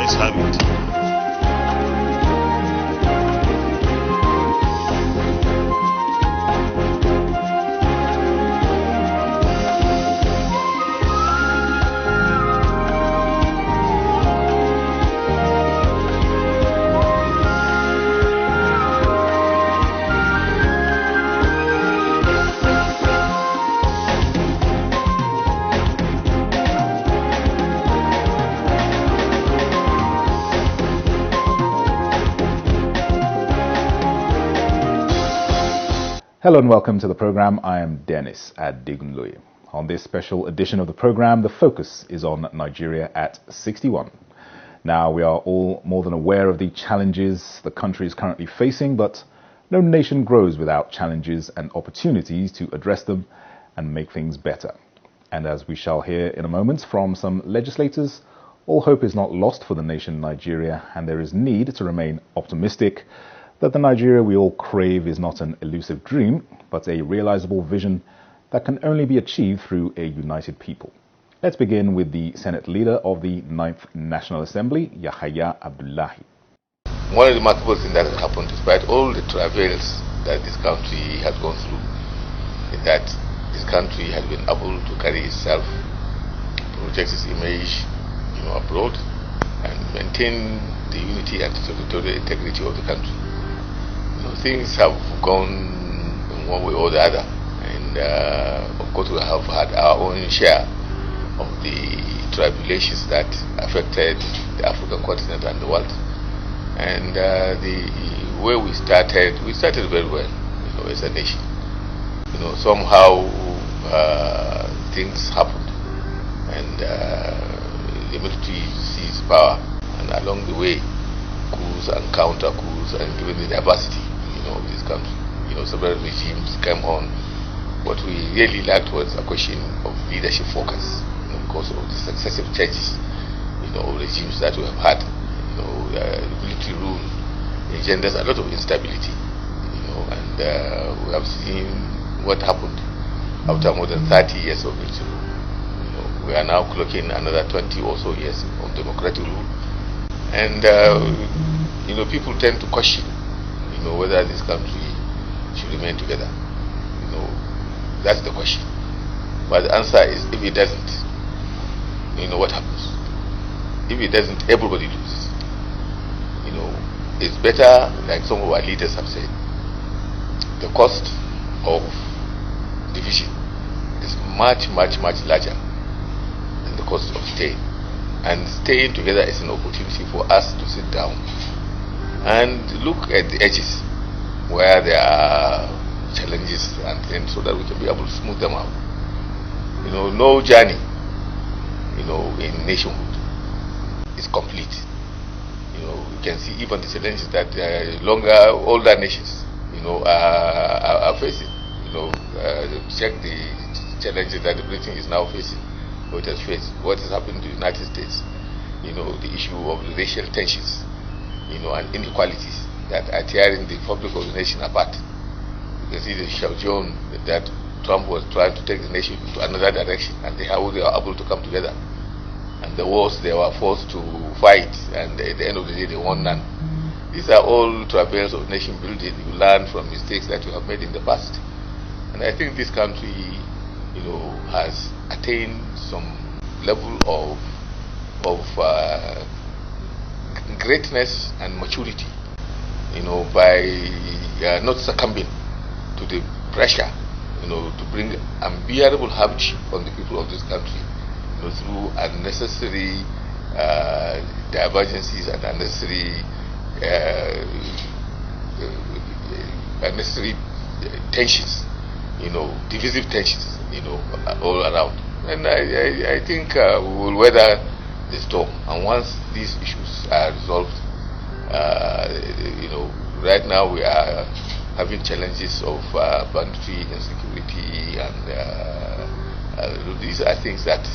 let's have it. Hello and welcome to the program. I am Dennis Adigunloye. On this special edition of the program, the focus is on Nigeria at 61. Now, we are all more than aware of the challenges the country is currently facing, but no nation grows without challenges and opportunities to address them and make things better. And as we shall hear in a moment from some legislators, all hope is not lost for the nation Nigeria, and there is need to remain optimistic that the Nigeria we all crave is not an elusive dream, but a realizable vision that can only be achieved through a united people. Let's begin with the Senate leader of the 9th National Assembly, Yahaya Abdullahi. One remarkable thing that has happened, despite all the travails that this country has gone through, is that this country has been able to carry itself, project its image, abroad, and maintain the unity and territorial integrity of the country. Things have gone in one way or the other, and of course we have had our own share of the tribulations that affected the African continent and the world. And the way we started very well, as a nation. Somehow things happened, and the military seized power, and along the way, coups and counter coups, and given the diversity of this country, several regimes came on. What we really lacked was a question of leadership focus, because of the successive changes, of regimes that we have had. Military rule engenders a lot of instability, and we have seen what happened after more than 30 years of military rule. We are now clocking another 20 or so years of democratic rule, and people tend to question whether this country should remain together. That's the question. But the answer is, if it doesn't, what happens? If it doesn't, everybody loses. It's better, like some of our leaders have said, the cost of division is much, much, much larger than the cost of staying. And staying together is an opportunity for us to sit down and look at the edges where there are challenges and things, so that we can be able to smooth them out. No journey, in nationhood is complete. You can see even the challenges that older nations, are facing. Check the challenges that Britain is now facing, or it has faced. What has happened to the United States? The issue of the racial tensions, and inequalities that are tearing the fabric of the nation apart. You can see the showdown that Trump was trying to take the nation into another direction, and how they were able to come together. And the wars they were forced to fight, and at the end of the day they won none. These are all travails of nation building. You learn from mistakes that you have made in the past. And I think this country, has attained some level of greatness and maturity, by not succumbing to the pressure, to bring unbearable hardship on the people of this country, through unnecessary divergences and unnecessary tensions, divisive tensions, all around. And I think we will weather the storm. And once these issues are resolved, right now we are having challenges of banditry, insecurity, and these are things that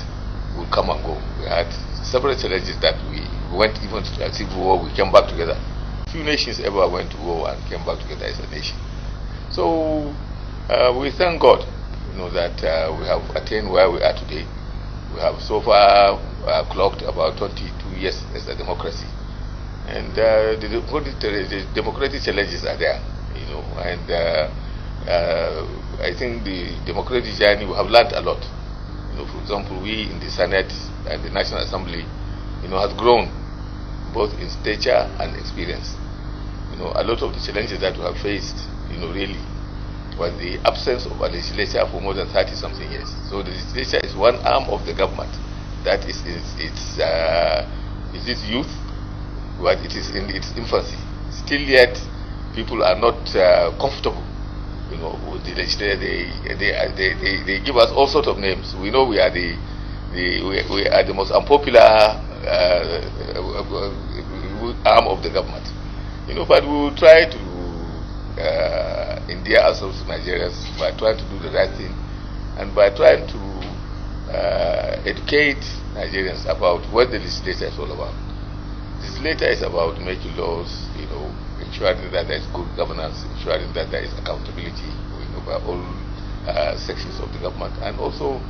will come and go. We had several challenges that we went even to a civil war. We came back together. Few nations ever went to war and came back together as a nation. So we thank God, that we have attained where we are today. We have so far clocked about 22 yes, it's a democracy. And the democratic challenges are there, and I think the democratic journey, we have learned a lot. For example, we in the Senate and the National Assembly, has grown both in stature and experience. A lot of the challenges that we have faced, really, was the absence of a legislature for more than 30-something years. So the legislature is one arm of the government that is its youth, but it is in its infancy. Still yet, people are not comfortable, with the legislature. They give us all sorts of names. We know we are the most unpopular arm of the government, but we will try to endear ourselves to Nigerians by trying to do the right thing and by trying to educate Nigerians about what the legislature is all about. The legislature is about making laws, ensuring that there is good governance, ensuring that there is accountability by all sections of the government, and also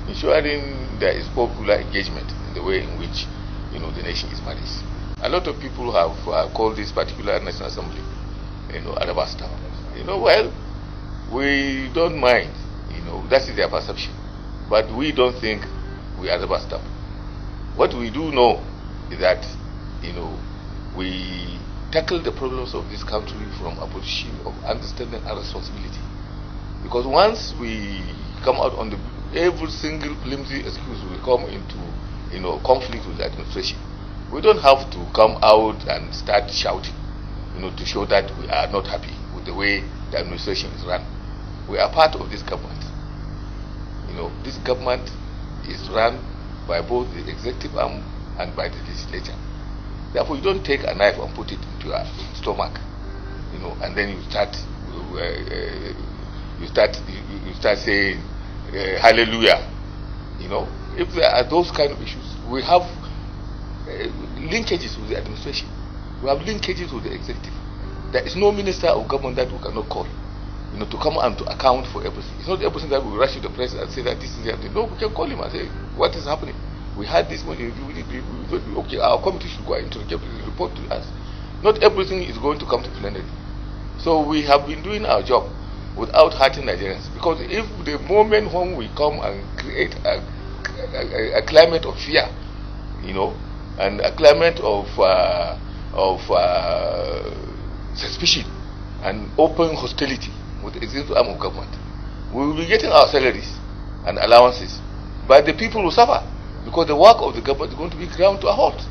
ensuring there is popular engagement in the way in which the nation is managed. A lot of people have called this particular National Assembly, Alabasta. Well, we don't mind, that is their perception, but we don't think we are Alabasta. What we do know is that, we tackle the problems of this country from a position of understanding and responsibility. Because once we come out on every single flimsy excuse will come into conflict with the administration, we don't have to come out and start shouting, to show that we are not happy with the way the administration is run. We are part of this government. This government is run by both the executive arm and by the legislature. Therefore, you don't take a knife and put it into your stomach, and then you start saying hallelujah. If there are those kind of issues, we have linkages with the administration. We have linkages with the executive. There is no minister of government that we cannot call, to come and to account for everything. It's not everything that we rush to the press and say that this is happening. No, we can call him and say, what is happening? We had this money, okay, our committee should go into the report to us. Not everything is going to come to plenary. So we have been doing our job without hurting Nigerians. Because if the moment when we come and create a climate of fear, and a climate of suspicion and open hostility with the executive arm of government, we will be getting our salaries and allowances, but the people will suffer because the work of the government is going to be ground to a halt.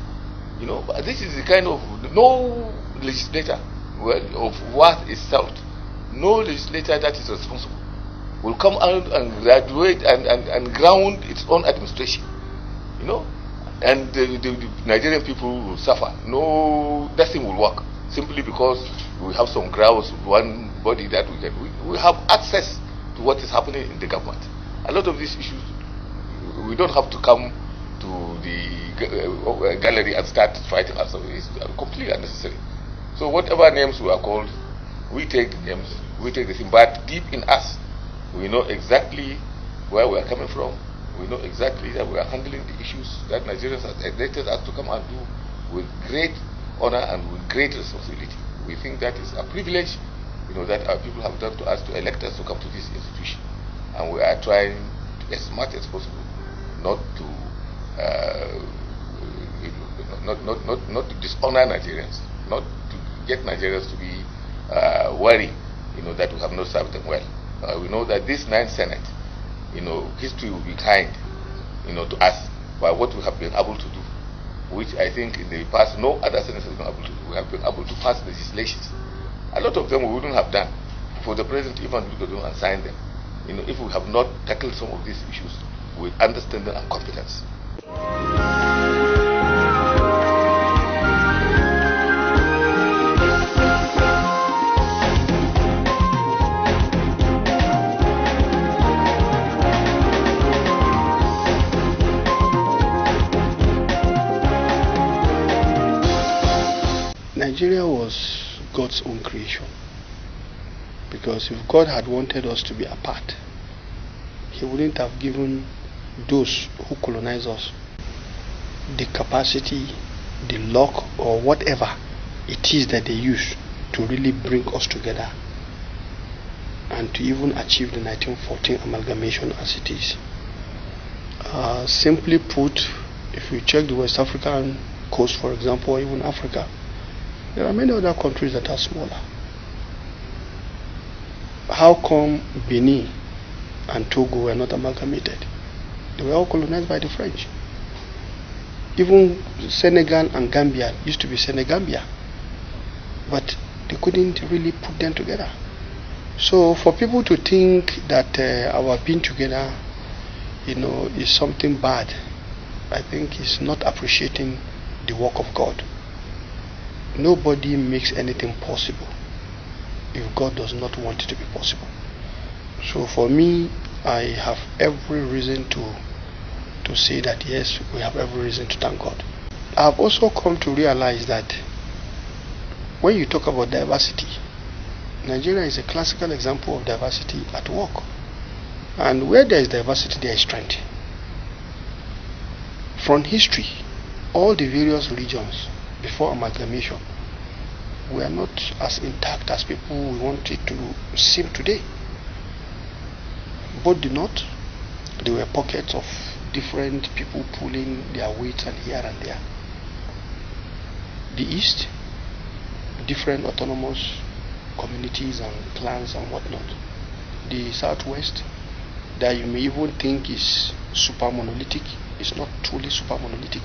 But this is the kind of no legislator of worth is salt. No legislator that is responsible will come out and graduate and ground its own administration, and the Nigerian people will suffer. No, nothing will work simply because we have some grounds, one body that we have access to what is happening in the government. A lot of these issues, we don't have to come to the gallery and start fighting ourselves. It's completely unnecessary. So whatever names we are called, we take the names, we take the thing, but deep in us, we know exactly where we are coming from. We know exactly that we are handling the issues that Nigerians have elected us to come and do with great honor and with great responsibility. We think that is a privilege, that our people have done to us to elect us to come to this institution, and we are trying as much as possible not to not to dishonor Nigerians, not to get Nigerians to be worried, that we have not served them well. We know that this ninth Senate, history will be kind, to us by what we have been able to do, which I think in the past no other Senate has been able to do. We have been able to pass legislations. A lot of them we wouldn't have done for the president even to do and sign them, if we have not tackled some of these issues with understanding and competence. Nigeria was God's own creation, because if God had wanted us to be apart, He wouldn't have given those who colonize us the capacity the luck or whatever it is that they use to really bring us together and to even achieve the 1914 amalgamation as it is. Simply put, if you check the West African coast, for example, or even Africa, there are many other countries that are smaller. How come Benin and Togo were not amalgamated? They were all colonized by the French. Even Senegal and Gambia used to be Senegambia, but they couldn't really put them together. So for people to think that our being together, is something bad, I think is not appreciating the work of God. Nobody makes anything possible if God does not want it to be possible. So for me, I have every reason to say that yes, we have every reason to thank God. I've also come to realize that when you talk about diversity, Nigeria is a classical example of diversity at work. And where there is diversity, there is strength. From history, all the various regions before amalgamation were not as intact as people want it to seem today. Both the north, there were pockets of different people pulling their weight and here and there. The east, different autonomous communities and clans and whatnot. The southwest, that you may even think is super monolithic, is not truly super monolithic,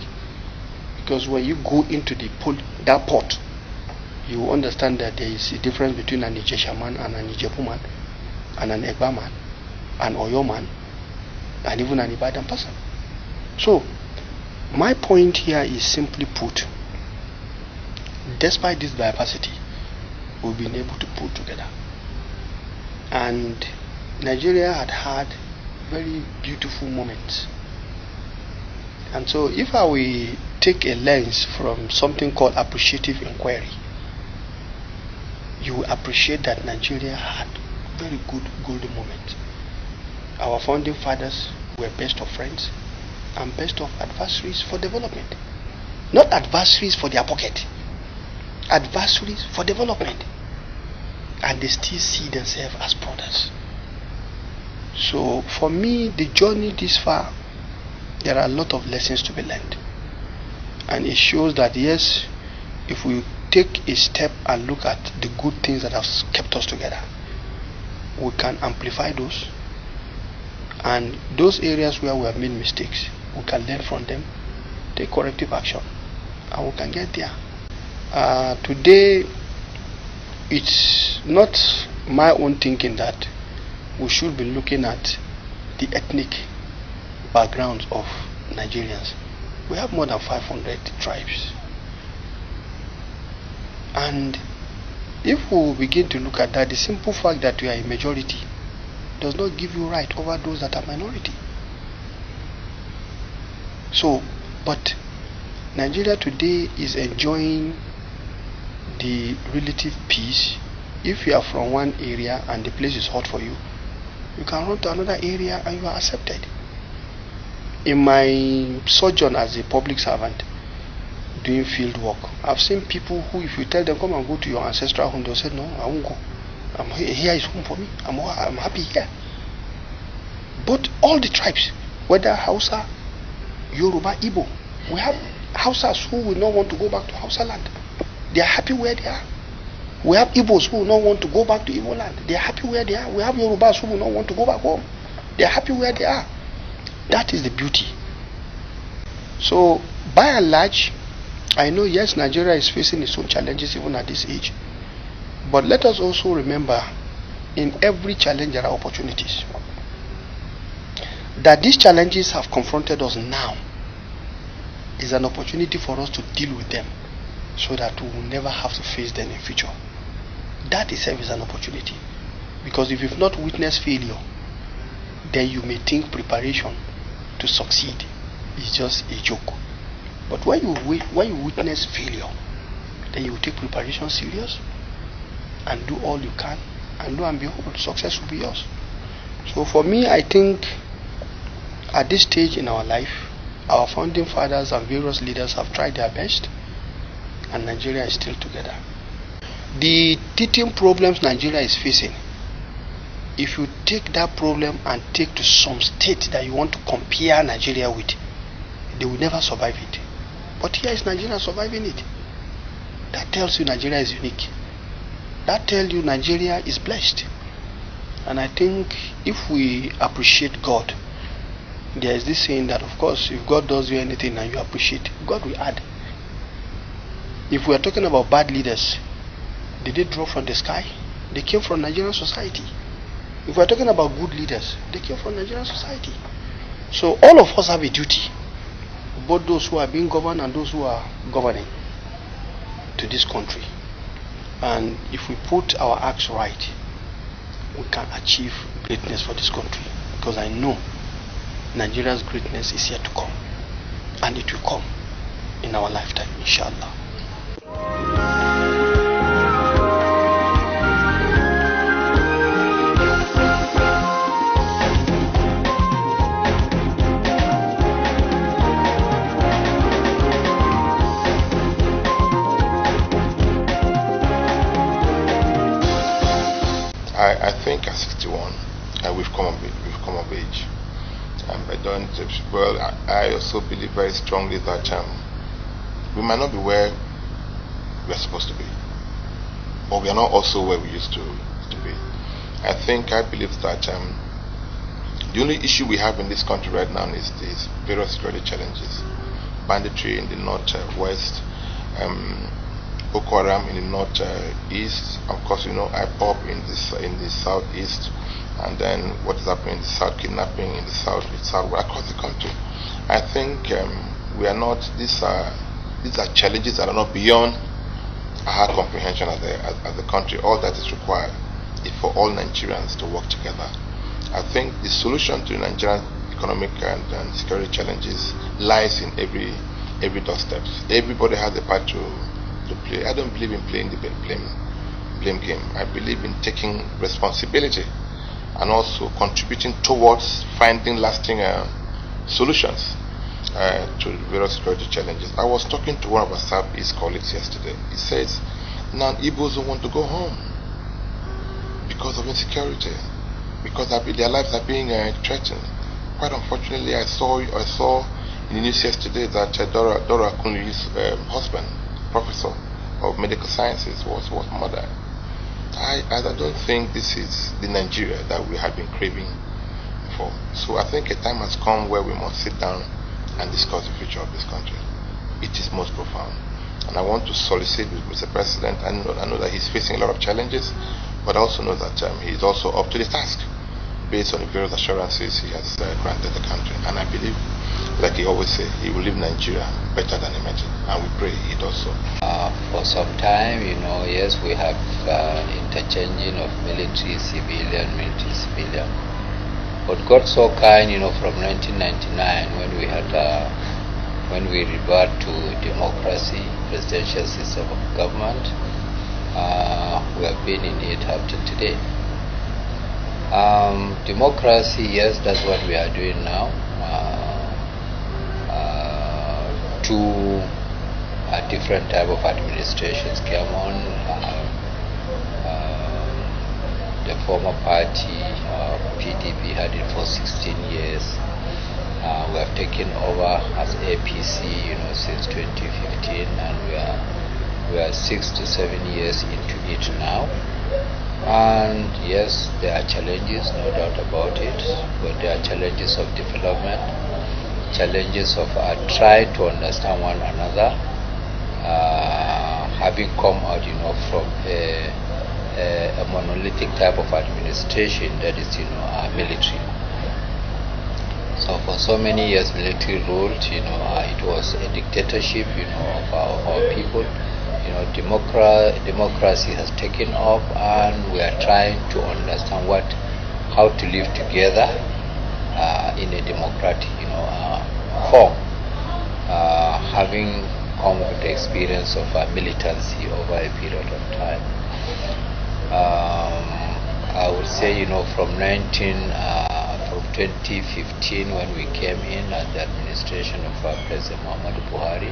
because when you go into that port, you understand that there is a difference between an Ijesha man and an Ijebu man, and an Egba man, an Oyo man, and even an Ibadan person. So my point here is simply put, despite this diversity, we've been able to pull together. And Nigeria had very beautiful moments. And so if I will take a lens from something called appreciative inquiry, you will appreciate that Nigeria had very good golden moments. Our founding fathers were best of friends and best of adversaries for development. Not adversaries for their pocket, adversaries for development. And they still see themselves as brothers. So for me, the journey this far, there are a lot of lessons to be learned. And it shows that yes, if we take a step and look at the good things that have kept us together, we can amplify those. And those areas where we have made mistakes, we can learn from them, take corrective action, and we can get there. Today, it's not my own thinking that we should be looking at the ethnic backgrounds of Nigerians. We have more than 500 tribes. And if we begin to look at that, the simple fact that we are a majority does not give you right over those that are minority. So, but Nigeria today is enjoying the relative peace. If you are from one area and the place is hot for you, you can run to another area and you are accepted. In my sojourn as a public servant doing field work, I've seen people who, if you tell them come and go to your ancestral home, they'll say no, I won't go. Here is home for me. I'm happy here. But all the tribes, whether Hausa, Yoruba, Igbo, we have Hausas who will not want to go back to Hausa land. They are happy where they are. We have Igbos who will not want to go back to Igbo land. They are happy where they are. We have Yorubas who will not want to go back home. They are happy where they are. That is the beauty. So, by and large, I know yes, Nigeria is facing its own challenges even at this age. But let us also remember, in every challenge there are opportunities. That these challenges have confronted us now is an opportunity for us to deal with them, so that we will never have to face them in future. That itself is an opportunity. Because if you've not witnessed failure, then you may think preparation to succeed is just a joke. But when you witness failure, then you will take preparation serious and do all you can, and lo and behold, success will be yours. So for me, I think at this stage in our life, our founding fathers and various leaders have tried their best and Nigeria is still together. The teething problems Nigeria is facing, if you take that problem and take to some state that you want to compare Nigeria with, they will never survive it. But here is Nigeria surviving it. That tells you Nigeria is unique. That tells you Nigeria is blessed. And I think if we appreciate God, there is this saying that, of course, if God does you anything and you appreciate, God will add. If we are talking about bad leaders, did they drop from the sky? They came from Nigerian society. If we are talking about good leaders, they came from Nigerian society. So all of us have a duty, both those who are being governed and those who are governing, to this country. And if we put our acts right, we can achieve greatness for this country. Because I know Nigeria's greatness is yet to come, and it will come in our lifetime, inshallah. I think at 61, we've come of age. I also believe very strongly that we might not be where we are supposed to be, but we are not also where we used to be. I believe that the only issue we have in this country right now is these various security challenges: banditry in the northwest, Boko Haram in the northeast, of course, IPOP in the southeast, and then what is happening in the south, kidnapping in the south, across the country. I think we are not. These are challenges that are not beyond our comprehension as the country. All that is required is for all Nigerians to work together. I think the solution to the Nigerian economic and security challenges lies in every doorstep. Everybody has a part to play. I don't believe in playing the blame game. I believe in taking responsibility and also contributing towards finding lasting solutions to various security challenges. I was talking to one of our Southeast colleagues yesterday. He says now Igbos don't want to go home because of insecurity, because their lives are being threatened. Quite unfortunately, I saw in the news yesterday that Dora Akunli's husband, professor of medical sciences, was murdered. I don't think this is the Nigeria that we have been craving for. So I think a time has come where we must sit down and discuss the future of this country. It is most profound. And I want to solicit with Mr. President. I know that he's facing a lot of challenges, but I also know that he is also up to the task based on the various assurances he has granted the country. And I believe, like he always says, he will leave Nigeria better than he met it, and we pray he does so. For some time, yes, we have interchanging of military civilian. But God so kind, from 1999, when we revert to democracy, presidential system of government, we have been in it up to today. Democracy, yes, that's what we are doing now. Two different type of administrations came on. The former party, PDP, had it for 16 years. We have taken over as APC, since 2015, and we are 6 to 7 years into it now. And yes, there are challenges, no doubt about it, but there are challenges of development, challenges of trying to understand one another, having come out, from a monolithic type of administration that is, military. So for so many years, military ruled. It was a dictatorship, of our people. Democracy has taken off, and we are trying to understand how to live together in a democratic, form. Having come with the experience of militancy over a period of time, I would say, from 2015, when we came in at the administration of President Muhammadu Buhari,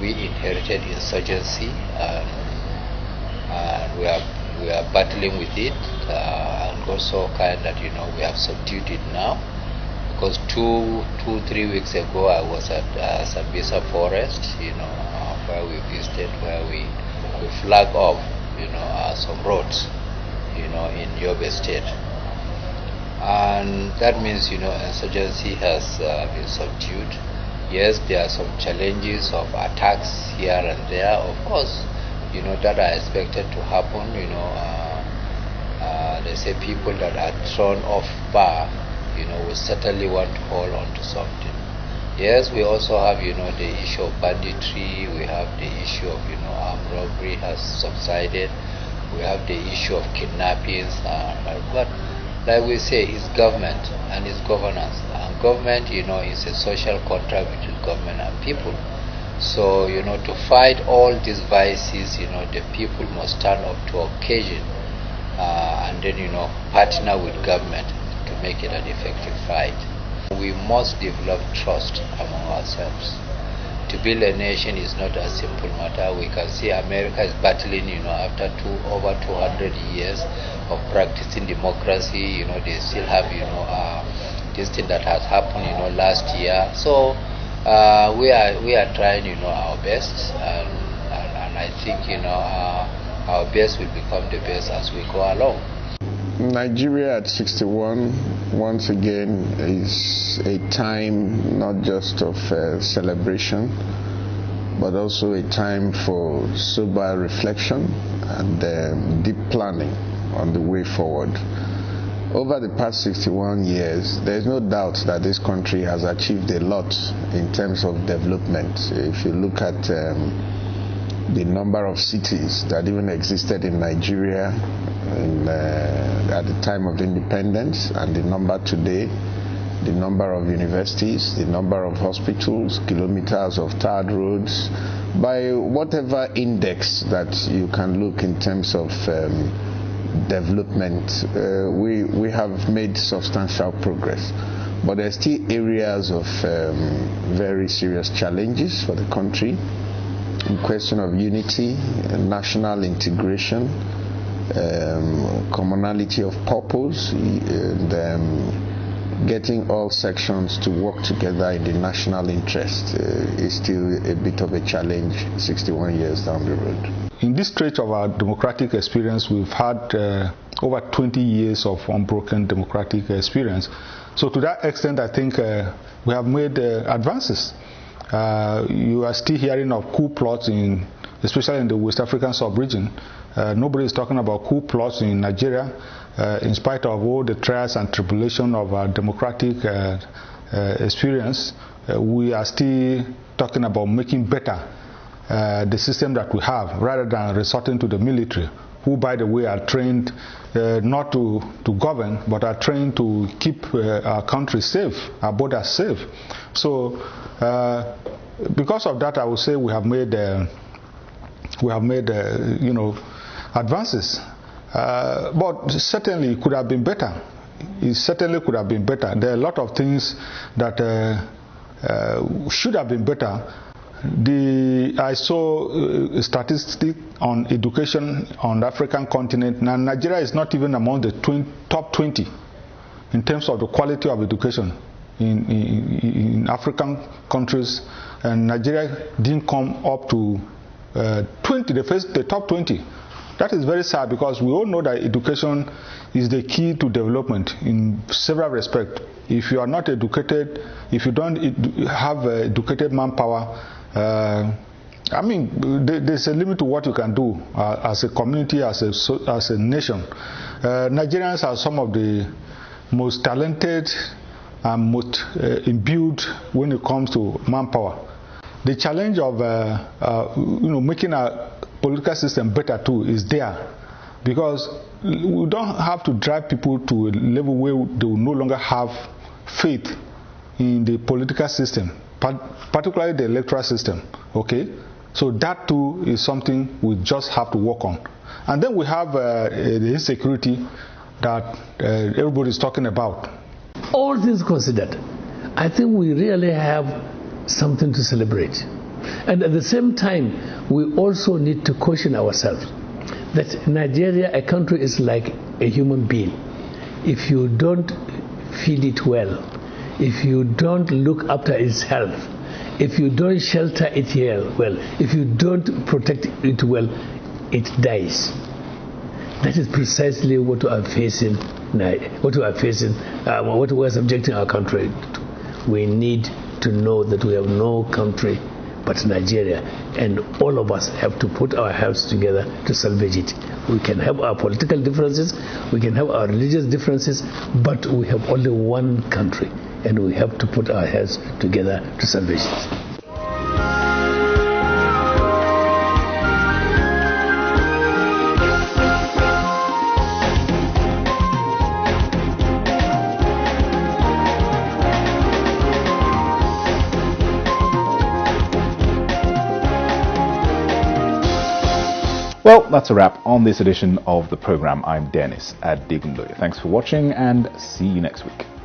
we inherited insurgency, and we are battling with it, and also kind that we have subdued it now. Because 3 weeks ago I was at Sambisa Forest, where we visited, where we flag off, some roads, in Yobe State, and that means insurgency has been subdued. Yes, there are some challenges of attacks here and there, of course, that are expected to happen. They say people that are thrown off bar, we certainly want to hold on to something. Yes, we also have, the issue of banditry. We have the issue of, armed robbery has subsided. We have the issue of kidnappings. But like we say, it's government and it's governance. And government, is a social contract between government and people. So, to fight all these vices, the people must stand up to occasion and then, partner with government to make it an effective fight. We must develop trust among ourselves. To build a nation is not a simple matter. We can see America is battling, after over 200 years of practicing democracy. They still have, this thing that has happened, last year. So we are trying, our best, and I think, our best will become the best as we go along. Nigeria at 61 once again is a time not just of celebration, but also a time for sober reflection and deep planning on the way forward. Over the past 61 years, there is no doubt that this country has achieved a lot in terms of development. If you look at the number of cities that even existed in Nigeria at the time of independence and the number today, the number of universities, the number of hospitals, kilometers of tarred roads, by whatever index that you can look in terms of development, we have made substantial progress. But there are still areas of very serious challenges for the country in question of unity, national integration, commonality of purpose, and getting all sections to work together in the national interest is still a bit of a challenge 61 years down the road. In this stretch of our democratic experience, we've had over 20 years of unbroken democratic experience. So to that extent, I think we have made advances. You are still hearing of coup plots, especially in the West African sub-region. Nobody is talking about coup plots in Nigeria, in spite of all the trials and tribulations of our democratic experience. We are still talking about making better the system that we have, rather than resorting to the military, who, by the way, are trained not to govern, but are trained to keep our country safe, our borders safe. So, because of that, I would say we have made advances, but certainly it could have been better. It certainly could have been better. There are a lot of things that should have been better. I saw a statistic on education on the African continent. Now, Nigeria is not even among the top 20 in terms of the quality of education in African countries, and Nigeria didn't come up to the top 20. That is very sad, because we all know that education is the key to development in several respects. If you are not educated, if you don't have educated manpower, there's a limit to what you can do as a community, as a nation. Nigerians are some of the most talented and most imbued when it comes to manpower. The challenge of making a political system better too is there, because we don't have to drive people to a level where they will no longer have faith in the political system, particularly the electoral system. Okay, so that too is something we just have to work on. And then we have the insecurity that everybody is talking about. All things considered, I think we really have something to celebrate. And at the same time, we also need to caution ourselves that Nigeria, a country, is like a human being. If you don't feed it well, if you don't look after its health, if you don't shelter it well, if you don't protect it well, it dies. That is precisely what we are facing now, what we are subjecting our country to. We need to know that we have no country but Nigeria, and all of us have to put our heads together to salvage it. We can have our political differences, we can have our religious differences, but we have only one country, and we have to put our heads together to salvage it. Well, that's a wrap on this edition of the program. I'm Dennis at Digunloye. Thanks for watching and see you next week.